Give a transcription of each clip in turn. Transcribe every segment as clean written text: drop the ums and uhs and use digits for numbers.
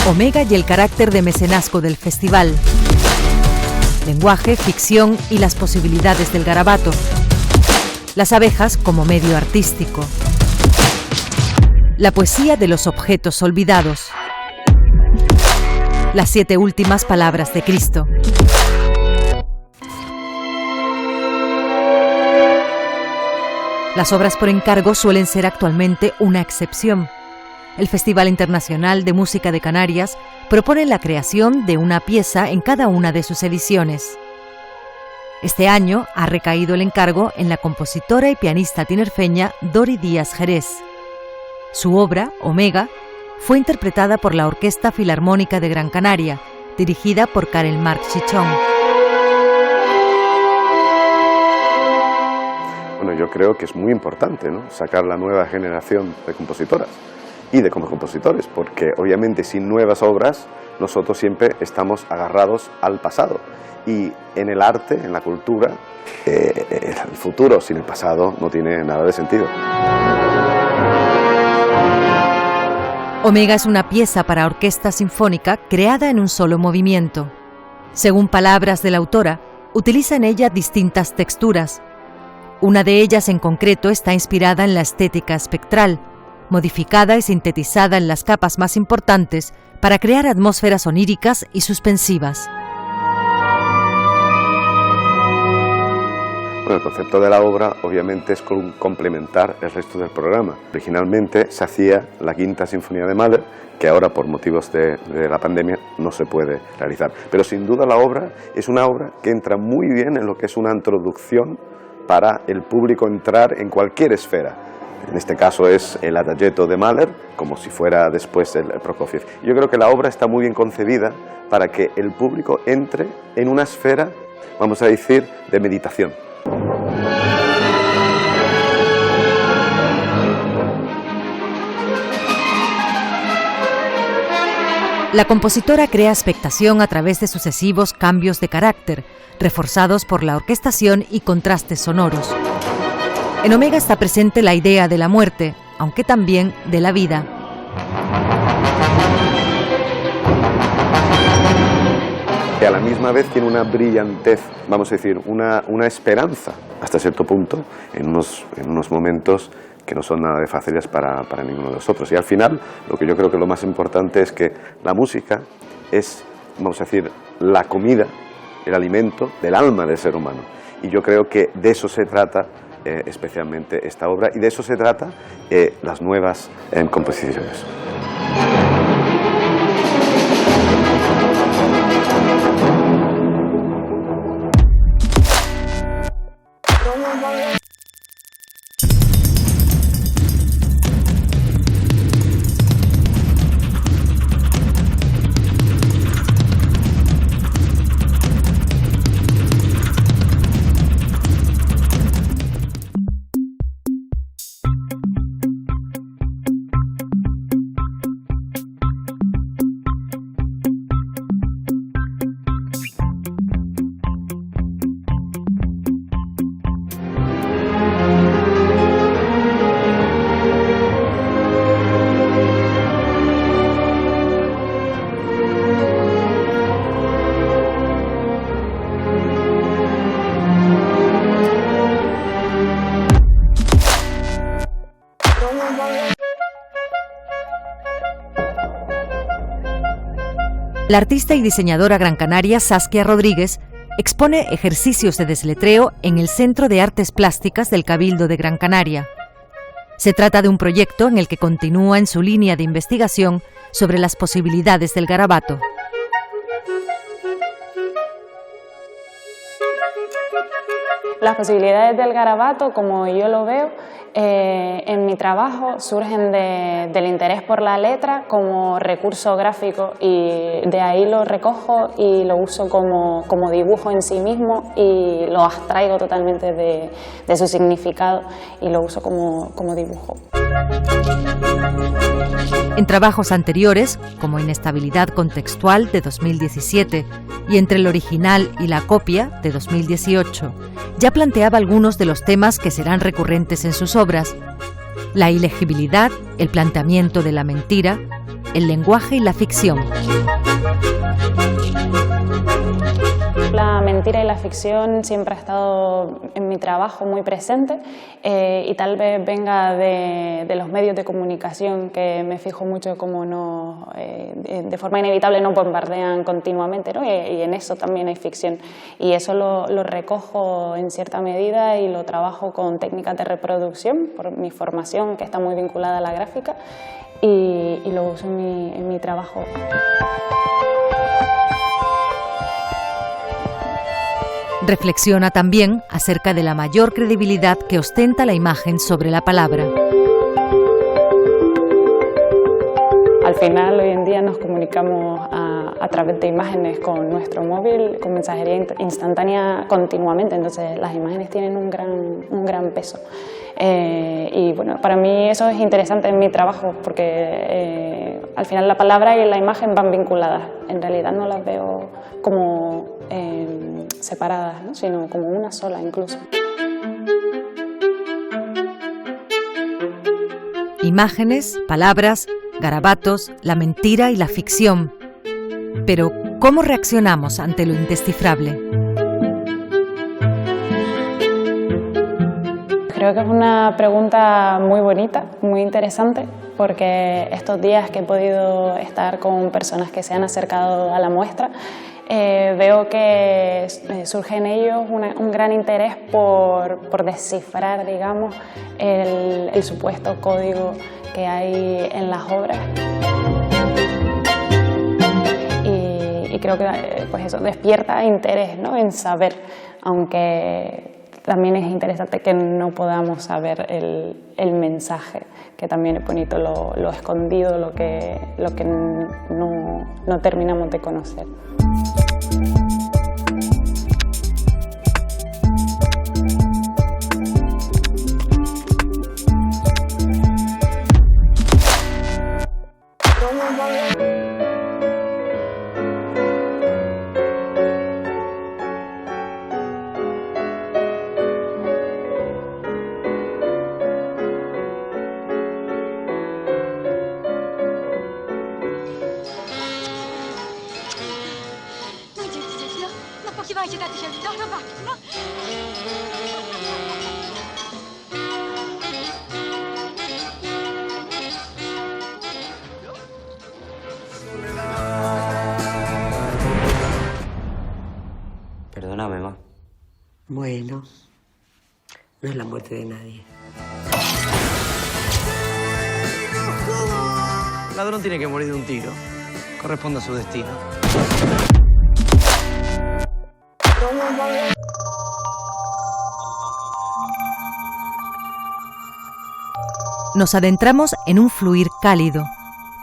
Omega y el carácter de mecenazgo del festival. Lenguaje, ficción y las posibilidades del garabato. Las abejas como medio artístico. La poesía de los objetos olvidados. Las 7 últimas palabras de Cristo. Las obras por encargo suelen ser actualmente una excepción. El Festival Internacional de Música de Canarias propone la creación de una pieza en cada una de sus ediciones. Este año ha recaído el encargo en la compositora y pianista tinerfeña Dori Díaz Jerez. Su obra, Omega, fue interpretada por la Orquesta Filarmónica de Gran Canaria, dirigida por Karel Marc Chichón. Bueno, yo creo que es muy importante, ¿no?, sacar la nueva generación de compositoras y de compositores, porque obviamente sin nuevas obras nosotros siempre estamos agarrados al pasado, y en el arte, en la cultura, el futuro sin el pasado no tiene nada de sentido. Omega es una pieza para orquesta sinfónica creada en un solo movimiento. Según palabras de la autora, utiliza en ella distintas texturas. Una de ellas en concreto está inspirada en la estética espectral, modificada y sintetizada en las capas más importantes para crear atmósferas oníricas y suspensivas. Bueno, el concepto de la obra obviamente es complementar el resto del programa. Originalmente se hacía la Quinta Sinfonía de Mahler, que ahora por motivos de la pandemia no se puede realizar. Pero sin duda la obra es una obra que entra muy bien en lo que es una introducción para el público entrar en cualquier esfera. En este caso es el Adagietto de Mahler, como si fuera después el Prokofiev. Yo creo que la obra está muy bien concebida para que el público entre en una esfera, vamos a decir, de meditación. La compositora crea expectación a través de sucesivos cambios de carácter, reforzados por la orquestación y contrastes sonoros. En Omega está presente la idea de la muerte, aunque también de la vida. Que a la misma vez tiene una brillantez, vamos a decir, una esperanza, hasta cierto punto, en unos momentos que no son nada de fáciles para ninguno de nosotros. Y al final, lo que yo creo que lo más importante es que la música es, vamos a decir, la comida, el alimento del alma del ser humano. Y yo creo que de eso se trata especialmente esta obra, y de eso se trata las nuevas composiciones. La artista y diseñadora gran canaria Saskia Rodríguez expone ejercicios de desletreo en el Centro de Artes Plásticas del Cabildo de Gran Canaria. Se trata de un proyecto en el que continúa en su línea de investigación sobre las posibilidades del garabato. Las posibilidades del garabato, como yo lo veo, en mi trabajo surgen del interés por la letra como recurso gráfico, y de ahí lo recojo y lo uso como dibujo en sí mismo y lo abstraigo totalmente de su significado y lo uso como dibujo. En trabajos anteriores, como Inestabilidad contextual de 2017 y Entre el original y la copia de 2018, ya planteaba algunos de los temas que serán recurrentes en sus obras: la ilegibilidad, el planteamiento de la mentira, el lenguaje y la ficción. La mentira y la ficción siempre ha estado en mi trabajo muy presente, y tal vez venga de los medios de comunicación, que me fijo mucho cómo de forma inevitable nos bombardean continuamente, ¿no? Y en eso también hay ficción, y eso lo recojo en cierta medida y lo trabajo con técnicas de reproducción por mi formación, que está muy vinculada a la gráfica, y lo uso en mi trabajo. Reflexiona también acerca de la mayor credibilidad que ostenta la imagen sobre la palabra. Al final, hoy en día nos comunicamos a través de imágenes con nuestro móvil, con mensajería instantánea continuamente, entonces las imágenes tienen un gran peso. Y bueno, para mí eso es interesante en mi trabajo, porque al final la palabra y la imagen van vinculadas. En realidad no las veo como separadas, ¿no? Sino como una sola incluso. Imágenes, palabras, garabatos, la mentira y la ficción. Pero, ¿cómo reaccionamos ante lo indescifrable? Creo que es una pregunta muy bonita, muy interesante, porque estos días que he podido estar con personas que se han acercado a la muestra, veo que surge en ellos un gran interés por descifrar, digamos, el supuesto código que hay en las obras. Y creo que pues eso despierta interés, ¿no?, en saber, aunque también es interesante que no podamos saber el mensaje, que también es bonito lo escondido, lo que no terminamos de conocer. Perdóname, ma. Bueno, no es la muerte de nadie. El ladrón tiene que morir de un tiro. Corresponde a su destino. Nos adentramos en un fluir cálido,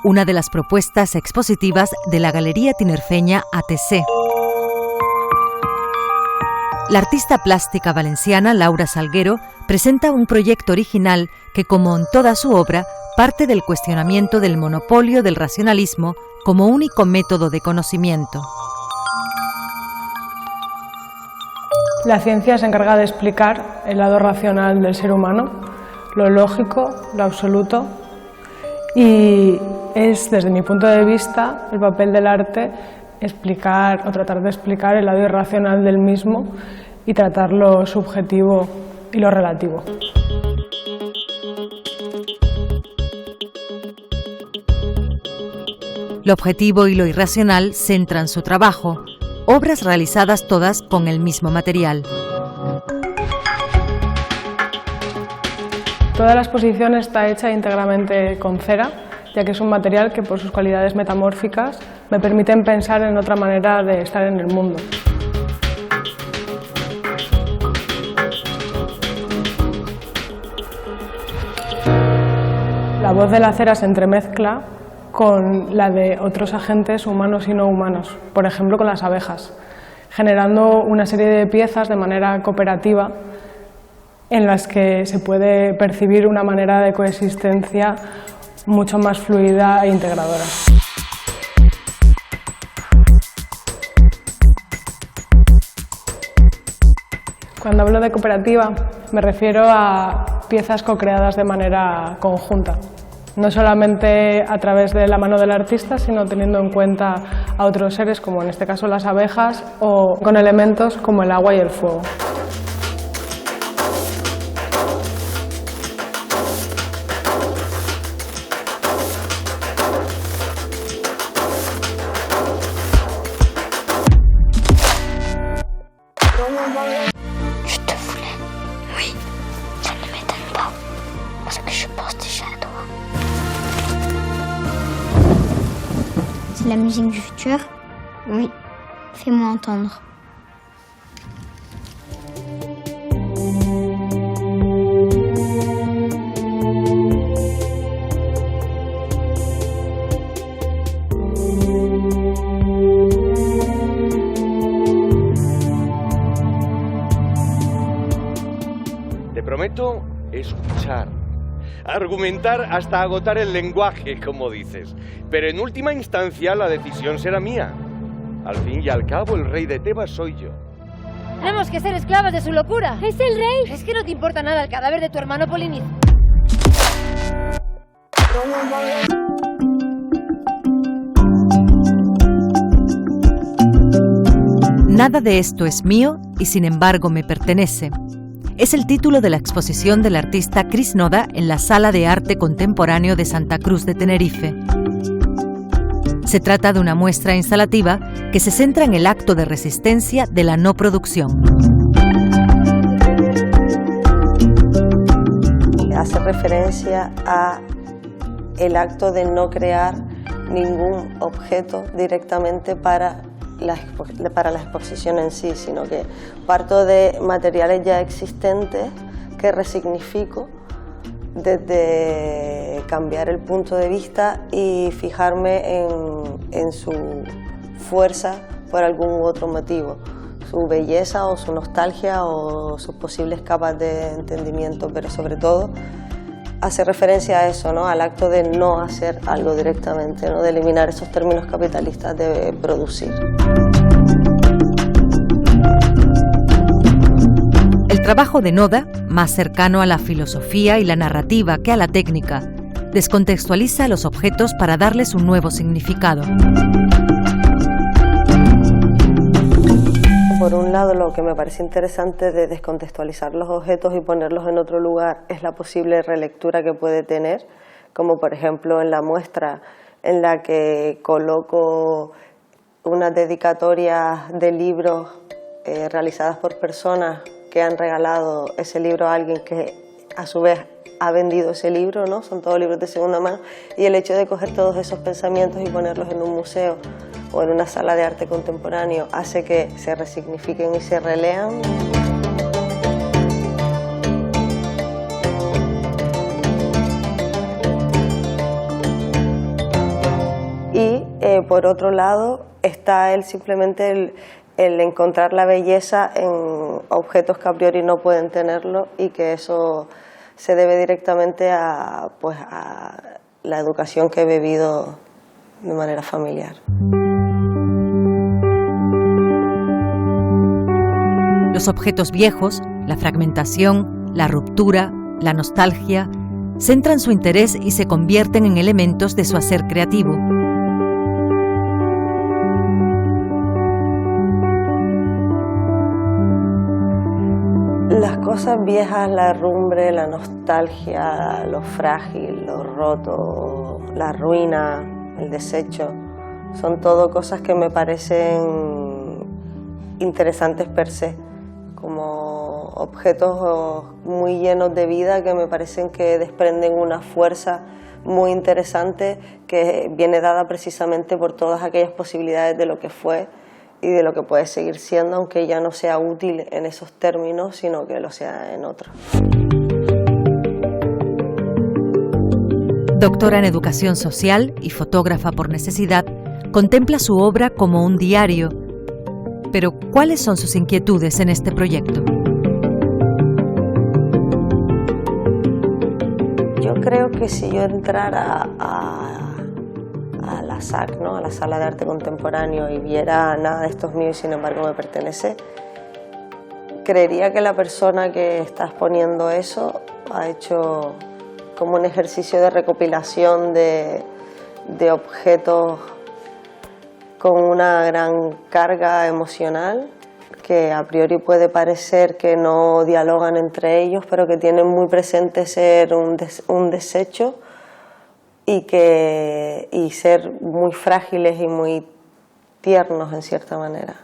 una de las propuestas expositivas de la Galería Tinerfeña ATC. La artista plástica valenciana Laura Salguero presenta un proyecto original que, como en toda su obra, parte del cuestionamiento del monopolio del racionalismo como único método de conocimiento. La ciencia se encarga de explicar el lado racional del ser humano, lo lógico, lo absoluto, y es, desde mi punto de vista, el papel del arte explicar o tratar de explicar el lado irracional del mismo y tratar lo subjetivo y lo relativo. Lo objetivo y lo irracional centran su trabajo, obras realizadas todas con el mismo material. Toda la exposición está hecha íntegramente con cera, ya que es un material que por sus cualidades metamórficas me permiten pensar en otra manera de estar en el mundo. voz de la cera se entremezcla con la de otros agentes humanos y no humanos, por ejemplo con las abejas, generando una serie de piezas de manera cooperativa en las que se puede percibir una manera de coexistencia mucho más fluida e integradora. Cuando hablo de cooperativa me refiero a piezas co-creadas de manera conjunta, no solamente a través de la mano del artista, sino teniendo en cuenta a otros seres, como en este caso las abejas, o con elementos como el agua y el fuego. C'est la musique du futur? Oui, fais-moi entendre. Te prometo escuchar, argumentar hasta agotar el lenguaje, como dices. Pero en última instancia la decisión será mía. Al fin y al cabo el rey de Tebas soy yo. Tenemos que ser esclavas de su locura. ¡Es el rey! ¿Es que no te importa nada el cadáver de tu hermano Poliniz? Nada de esto es mío y sin embargo me pertenece. Es el título de la exposición del artista Chris Noda en la Sala de Arte Contemporáneo de Santa Cruz de Tenerife. Se trata de una muestra instalativa que se centra en el acto de resistencia de la no producción. Hace referencia a el acto de no crear ningún objeto directamente para la exposición en sí, sino que parto de materiales ya existentes que resignifico desde cambiar el punto de vista y fijarme en su fuerza por algún otro motivo, su belleza o su nostalgia o sus posibles capas de entendimiento, pero sobre todo hace referencia a eso, ¿no? Al acto de no hacer algo directamente, ¿no? De eliminar esos términos capitalistas de producir. El trabajo de Noda, más cercano a la filosofía y la narrativa que a la técnica, descontextualiza a los objetos para darles un nuevo significado. Por un lado, lo que me parece interesante de descontextualizar los objetos y ponerlos en otro lugar es la posible relectura que puede tener, como por ejemplo en la muestra en la que coloco unas dedicatorias de libros realizadas por personas que han regalado ese libro a alguien que a su vez ha vendido ese libro, ¿no? Son todos libros de segunda mano, y el hecho de coger todos esos pensamientos y ponerlos en un museo o en una sala de arte contemporáneo hace que se resignifiquen y se relean. Y por otro lado está simplemente el encontrar la belleza en objetos que a priori no pueden tenerlo, y que eso se debe directamente a la educación que he vivido de manera familiar. Los objetos viejos, la fragmentación, la ruptura, la nostalgia, centran su interés y se convierten en elementos de su hacer creativo. Las cosas viejas, la herrumbre, la nostalgia, lo frágil, lo roto, la ruina, el desecho, son todo cosas que me parecen interesantes per se, como objetos muy llenos de vida que me parecen que desprenden una fuerza muy interesante que viene dada precisamente por todas aquellas posibilidades de lo que fue y de lo que puede seguir siendo, aunque ya no sea útil en esos términos, sino que lo sea en otros. Doctora en Educación Social y fotógrafa por necesidad, contempla su obra como un diario. Pero, ¿cuáles son sus inquietudes en este proyecto? Yo creo que si yo entrara a la SAC, ¿no?, a la Sala de Arte Contemporáneo, y viera nada de esto es mío y sin embargo me pertenece, creería que la persona que está exponiendo eso ha hecho como un ejercicio de recopilación de objetos con una gran carga emocional, que a priori puede parecer que no dialogan entre ellos, pero que tienen muy presente ser un desecho y ser muy frágiles y muy tiernos en cierta manera.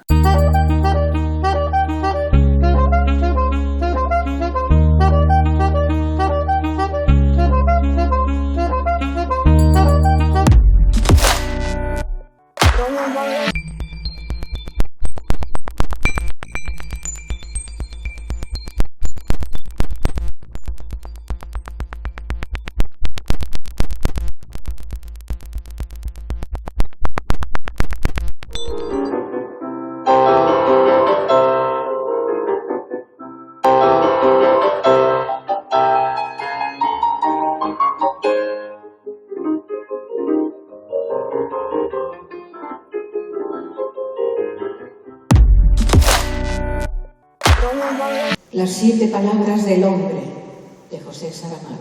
Las 7 palabras del hombre, de José Saramago.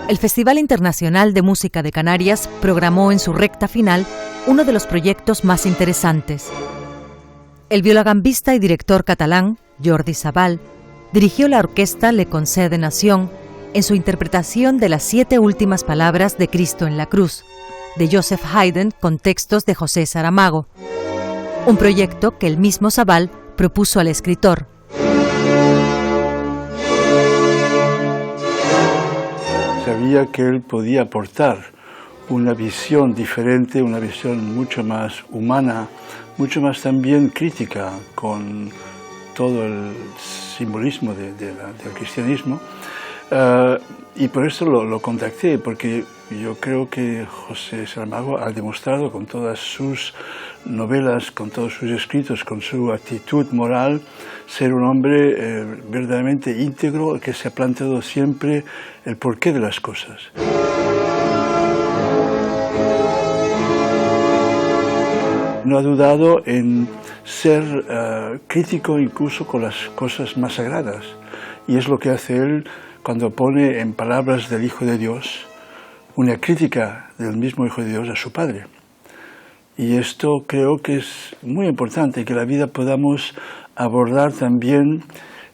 El Festival Internacional de Música de Canarias programó en su recta final uno de los proyectos más interesantes. El violagambista y director catalán, Jordi Sabal, dirigió la orquesta Le Concert de Nation en su interpretación de las 7 últimas palabras de Cristo en la cruz, de Joseph Haydn con textos de José Saramago. Un proyecto que el mismo Sabal propuso al escritor. Sabía que él podía aportar una visión diferente, una visión mucho más humana, mucho más también crítica con todo el simbolismo del cristianismo. Y por eso lo contacté, porque yo creo que José Saramago ha demostrado con todas sus novelas, con todos sus escritos, con su actitud moral, ser un hombre verdaderamente íntegro, que se ha planteado siempre el porqué de las cosas. No ha dudado en ser crítico incluso con las cosas más sagradas, y es lo que hace él cuando pone en palabras del Hijo de Dios una crítica del mismo Hijo de Dios a su Padre. Y esto creo que es muy importante, que la vida podamos abordar también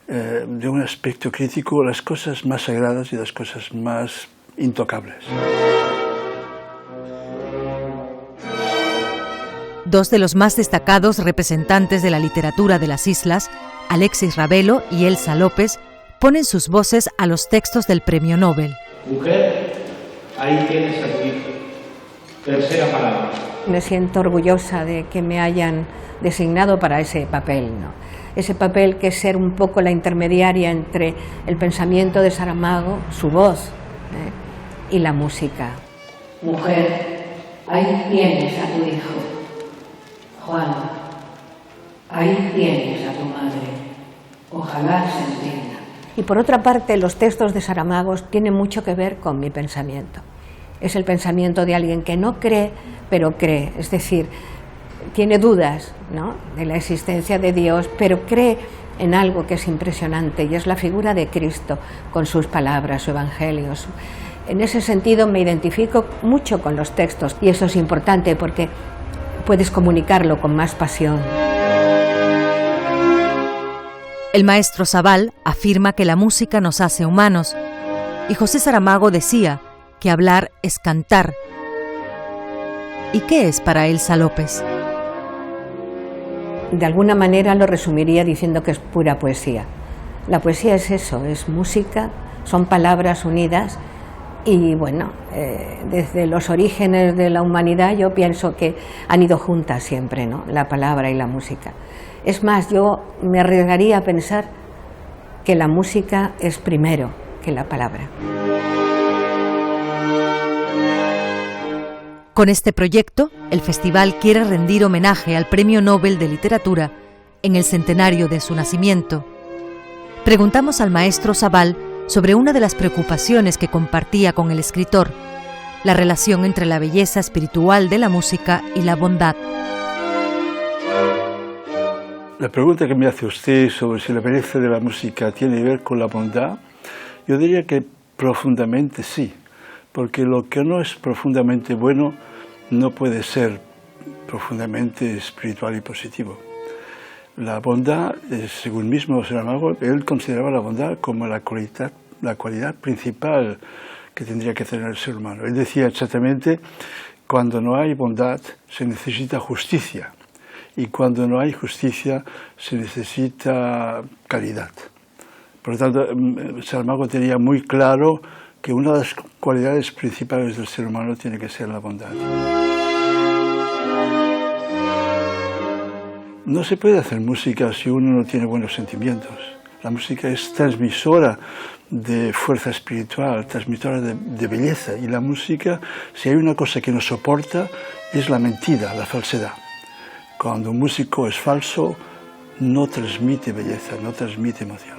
de un aspecto crítico las cosas más sagradas y las cosas más intocables. Dos de los más destacados representantes de la literatura de las islas, Alexis Ravelo y Elsa López, ponen sus voces a los textos del Premio Nobel. Mujer, ahí tienes a tu hijo. Tercera palabra. Me siento orgullosa de que me hayan designado para ese papel, ¿no? Ese papel que es ser un poco la intermediaria entre el pensamiento de Saramago, su voz, y la música. Mujer, ahí tienes a tu hijo. Juan, ahí tienes a tu madre. Ojalá se entienda. Y por otra parte, los textos de Saramago tienen mucho que ver con mi pensamiento. Es el pensamiento de alguien que no cree, pero cree. Es decir, tiene dudas, ¿no?, de la existencia de Dios, pero cree en algo que es impresionante, y es la figura de Cristo, con sus palabras, su evangelio. En ese sentido me identifico mucho con los textos, y eso es importante porque puedes comunicarlo con más pasión. El maestro Sabal afirma que la música nos hace humanos, y José Saramago decía que hablar es cantar. ¿Y qué es para Elsa López? De alguna manera lo resumiría diciendo que es pura poesía. La poesía es eso, es música, son palabras unidas, y bueno, desde los orígenes de la humanidad yo pienso que han ido juntas siempre, ¿no?, la palabra y la música. Es más, yo me arriesgaría a pensar que la música es primero que la palabra. Con este proyecto, el festival quiere rendir homenaje al Premio Nobel de Literatura en el centenario de su nacimiento. Preguntamos al maestro Zabal sobre una de las preocupaciones que compartía con el escritor, la relación entre la belleza espiritual de la música y la bondad. La pregunta que me hace usted sobre si la belleza de la música tiene que ver con la bondad, yo diría que profundamente sí, porque lo que no es profundamente bueno no puede ser profundamente espiritual y positivo. La bondad, según mismo Saramago, él consideraba la bondad como la cualidad principal que tendría que tener el ser humano. Él decía exactamente, cuando no hay bondad se necesita justicia, y cuando no hay justicia se necesita caridad. Por lo tanto, Saramago tenía muy claro que una de las cualidades principales del ser humano tiene que ser la bondad. No se puede hacer música si uno no tiene buenos sentimientos. La música es transmisora de fuerza espiritual, transmisora de belleza. Y la música, si hay una cosa que no soporta, es la mentira, la falsedad. Cuando un músico es falso, no transmite belleza, no transmite emoción.